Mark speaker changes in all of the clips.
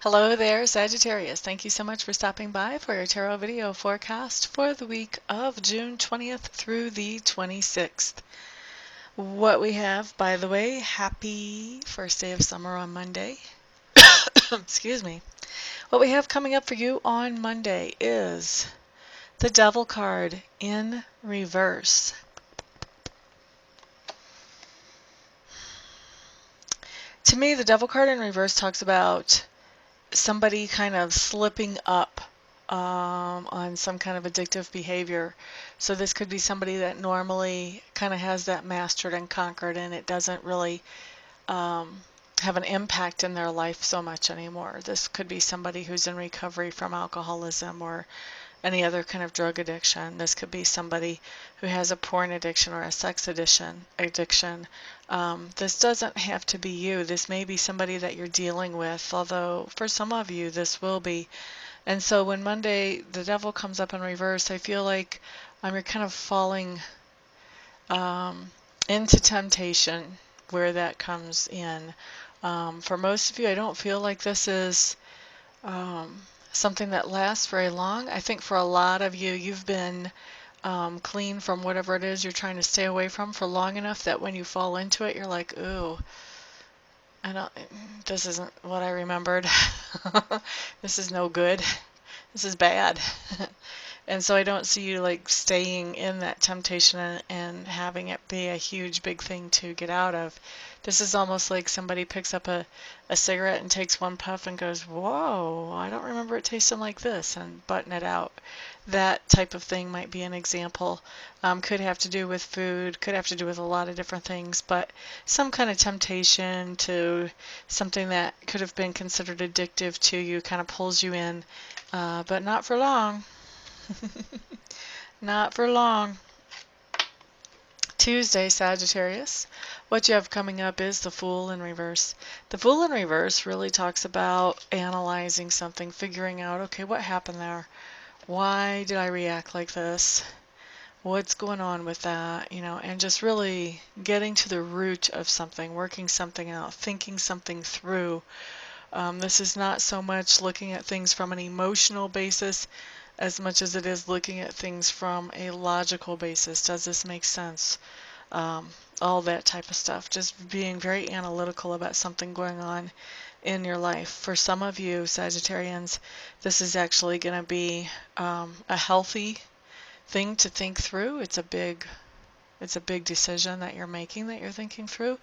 Speaker 1: Hello there, Sagittarius. Thank you so much for stopping by for your tarot video forecast for the week of June 20th through the 26th. What we have, by the way, happy first day of summer on Monday. Excuse me. What we have coming up for you on Monday is the Devil card in reverse. To me, the Devil card in reverse talks about somebody kind of slipping up on some kind of addictive behavior. So this could be somebody that normally kind of has that mastered and conquered, and it doesn't really have an impact in their life so much anymore. This could be somebody who's in recovery from alcoholism or any other kind of drug addiction. This could be somebody who has a porn addiction or a sex addiction. This doesn't have to be you. This may be somebody that you're dealing with, although for some of you this will be. And so when Monday the Devil comes up in reverse, I feel like you're kind of falling into temptation where that comes in. For most of you, I don't feel like this is something that lasts very long. I think for a lot of you, you've been clean from whatever it is you're trying to stay away from for long enough that when you fall into it, you're like, ooh, this isn't what I remembered. This is no good. This is bad. And so I don't see you like staying in that temptation and having it be a huge big thing to get out of. This is almost like somebody picks up a cigarette and takes one puff and goes, whoa, I don't remember it tasting like this, and button it out. That type of thing might be an example. Could have to do with food, could have to do with a lot of different things, but some kind of temptation to something that could have been considered addictive to you kind of pulls you in, but not for long. Not for long. Tuesday, Sagittarius. What you have coming up is the Fool in reverse. The Fool in reverse really talks about analyzing something, figuring out, okay, what happened there? Why did I react like this? What's going on with that? And just really getting to the root of something, working something out, thinking something through. This is not so much looking at things from an emotional basis as much as it is looking at things from a logical basis. Does this make sense? All that type of stuff. Just being very analytical about something going on in your life. For some of you, Sagittarians, this is actually going to be a healthy thing to think through. It's a big decision that you're making, that you're thinking through.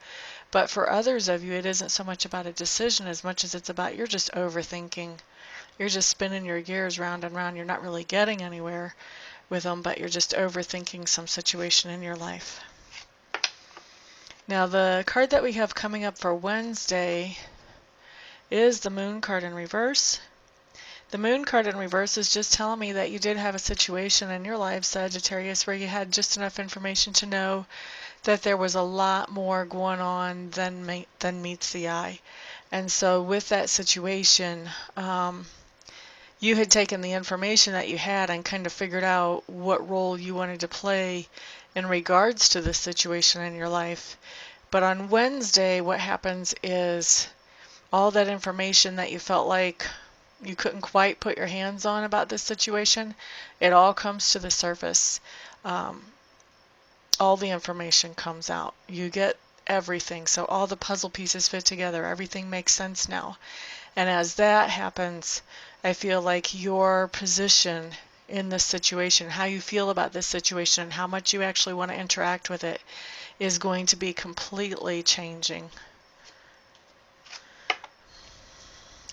Speaker 1: But for others of you, it isn't so much about a decision as much as it's about you're just overthinking. You're just spinning your gears round and round. You're not really getting anywhere with them, but you're just overthinking some situation in your life. Now, the card that we have coming up for Wednesday is the Moon card in reverse. The Moon card in reverse is just telling me that you did have a situation in your life, Sagittarius, where you had just enough information to know that there was a lot more going on than meets the eye. And so with that situation, you had taken the information that you had and kind of figured out what role you wanted to play in regards to this situation in your life. But on Wednesday, what happens is all that information that you felt like you couldn't quite put your hands on about this situation, it all comes to the surface. All the information comes out. You get everything. So all the puzzle pieces fit together. Everything makes sense now. And as that happens, I feel like your position in this situation, how you feel about this situation, and how much you actually want to interact with it is going to be completely changing.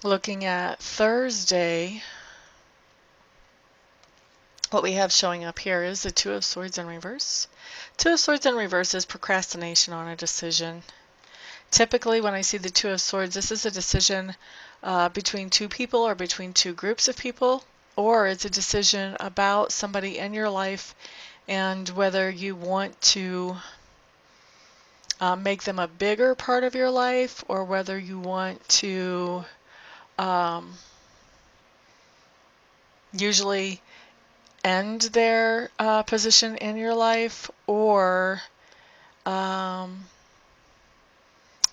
Speaker 1: Looking at Thursday, what we have showing up here is the Two of Swords in reverse. Two of Swords in reverse is procrastination on a decision. Typically, when I see the Two of Swords, this is a decision between two people or between two groups of people, or it's a decision about somebody in your life and whether you want to make them a bigger part of your life or whether you want to usually end their position in your life or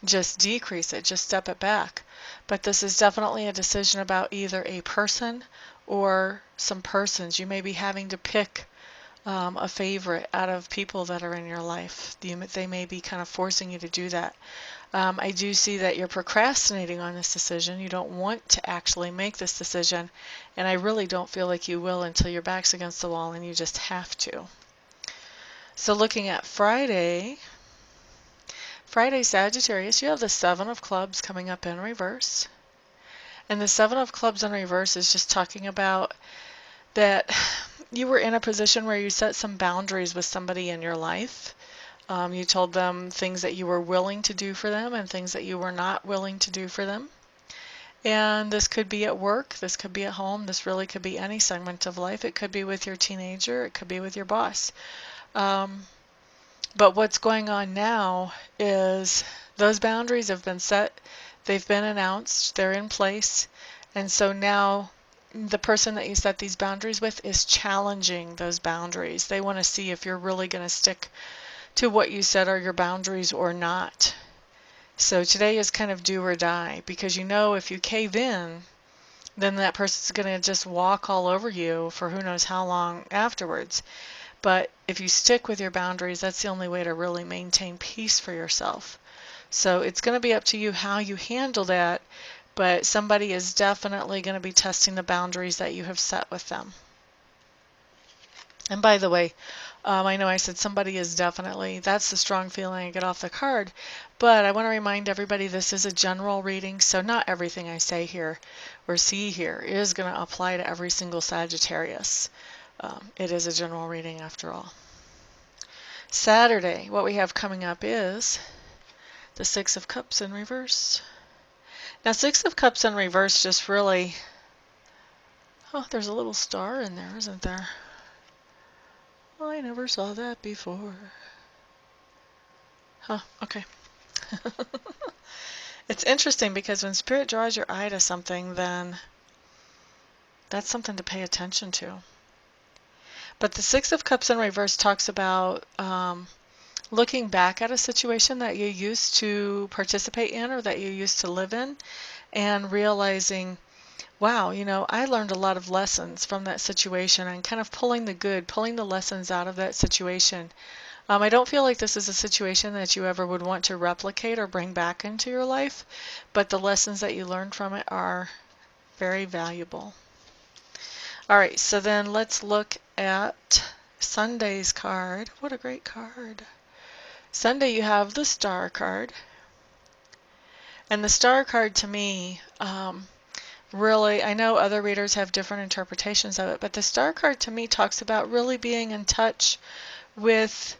Speaker 1: just decrease it, just step it back. But this is definitely a decision about either a person or some persons. You may be having to pick a favorite out of people that are in your life. They may be kind of forcing you to do that. I do see that you're procrastinating on this decision. You don't want to actually make this decision, and I really don't feel like you will until your back's against the wall and you just have to. So looking at Friday, Sagittarius, you have the Seven of Clubs coming up in reverse. And the Seven of Clubs in reverse is just talking about that you were in a position where you set some boundaries with somebody in your life. You told them things that you were willing to do for them and things that you were not willing to do for them. And this could be at work, this could be at home, this really could be any segment of life. It could be with your teenager, it could be with your boss. But what's going on now is those boundaries have been set, they've been announced, they're in place, and so now the person that you set these boundaries with is challenging those boundaries. They want to see if you're really going to stick to what you said are your boundaries or not. So today is kind of do or die, because you know if you cave in, then that person's going to just walk all over you for who knows how long afterwards. But if you stick with your boundaries, that's the only way to really maintain peace for yourself. So it's going to be up to you how you handle that, but somebody is definitely going to be testing the boundaries that you have set with them. And by the way, I know I said somebody is definitely, that's the strong feeling I get off the card, but I want to remind everybody this is a general reading, so not everything I say here or see here is going to apply to every single Sagittarius. It is a general reading after all. Saturday, what we have coming up is the Six of Cups in reverse. Now, Six of Cups in reverse just really, oh, there's a little star in there, isn't there? Well, I never saw that before. Huh, okay. It's interesting because when Spirit draws your eye to something, then that's something to pay attention to. But the Six of Cups in reverse talks about looking back at a situation that you used to participate in or that you used to live in and realizing, wow, you know, I learned a lot of lessons from that situation, and kind of pulling the lessons out of that situation. I don't feel like this is a situation that you ever would want to replicate or bring back into your life, but the lessons that you learned from it are very valuable. All right, so then let's look at Sunday's card. What a great card. Sunday, you have the Star card. And the Star card to me, really, I know other readers have different interpretations of it, but the Star card to me talks about really being in touch with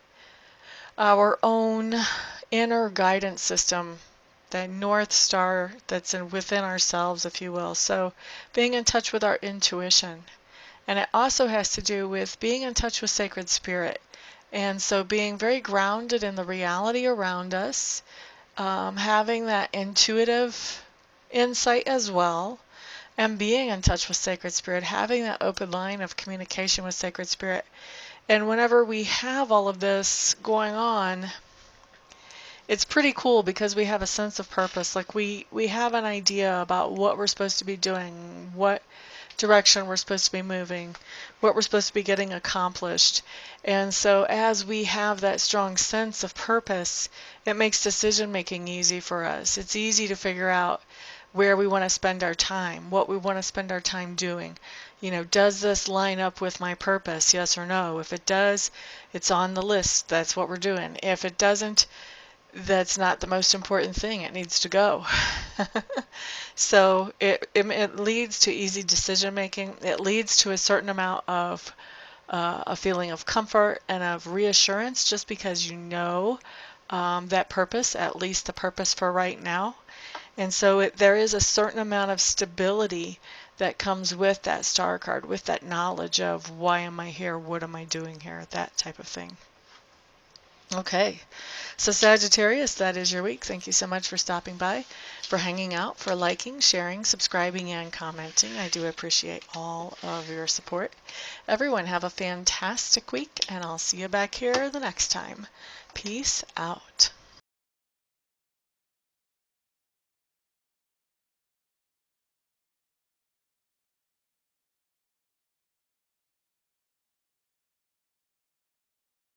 Speaker 1: our own inner guidance system, that North Star that's within ourselves, if you will. So being in touch with our intuition. And it also has to do with being in touch with Sacred Spirit. And so being very grounded in the reality around us, having that intuitive insight as well, and being in touch with Sacred Spirit, having that open line of communication with Sacred Spirit. And whenever we have all of this going on, it's pretty cool because we have a sense of purpose. Like we have an idea about what we're supposed to be doing, what direction we're supposed to be moving, what we're supposed to be getting accomplished. And so as we have that strong sense of purpose, it makes decision making easy for us. It's easy to figure out where we want to spend our time, what we want to spend our time doing. You know, does this line up with my purpose, yes or no? If it does, it's on the list. That's what we're doing. If it doesn't, that's not the most important thing. It needs to go. So it leads to easy decision making. It leads to a certain amount of a feeling of comfort and of reassurance, just because you know that purpose, at least the purpose for right now. And so there is a certain amount of stability that comes with that Star card, with that knowledge of why am I here, what am I doing here, that type of thing. Okay, so Sagittarius, that is your week. Thank you so much for stopping by, for hanging out, for liking, sharing, subscribing, and commenting. I do appreciate all of your support. Everyone have a fantastic week, and I'll see you back here the next time. Peace out.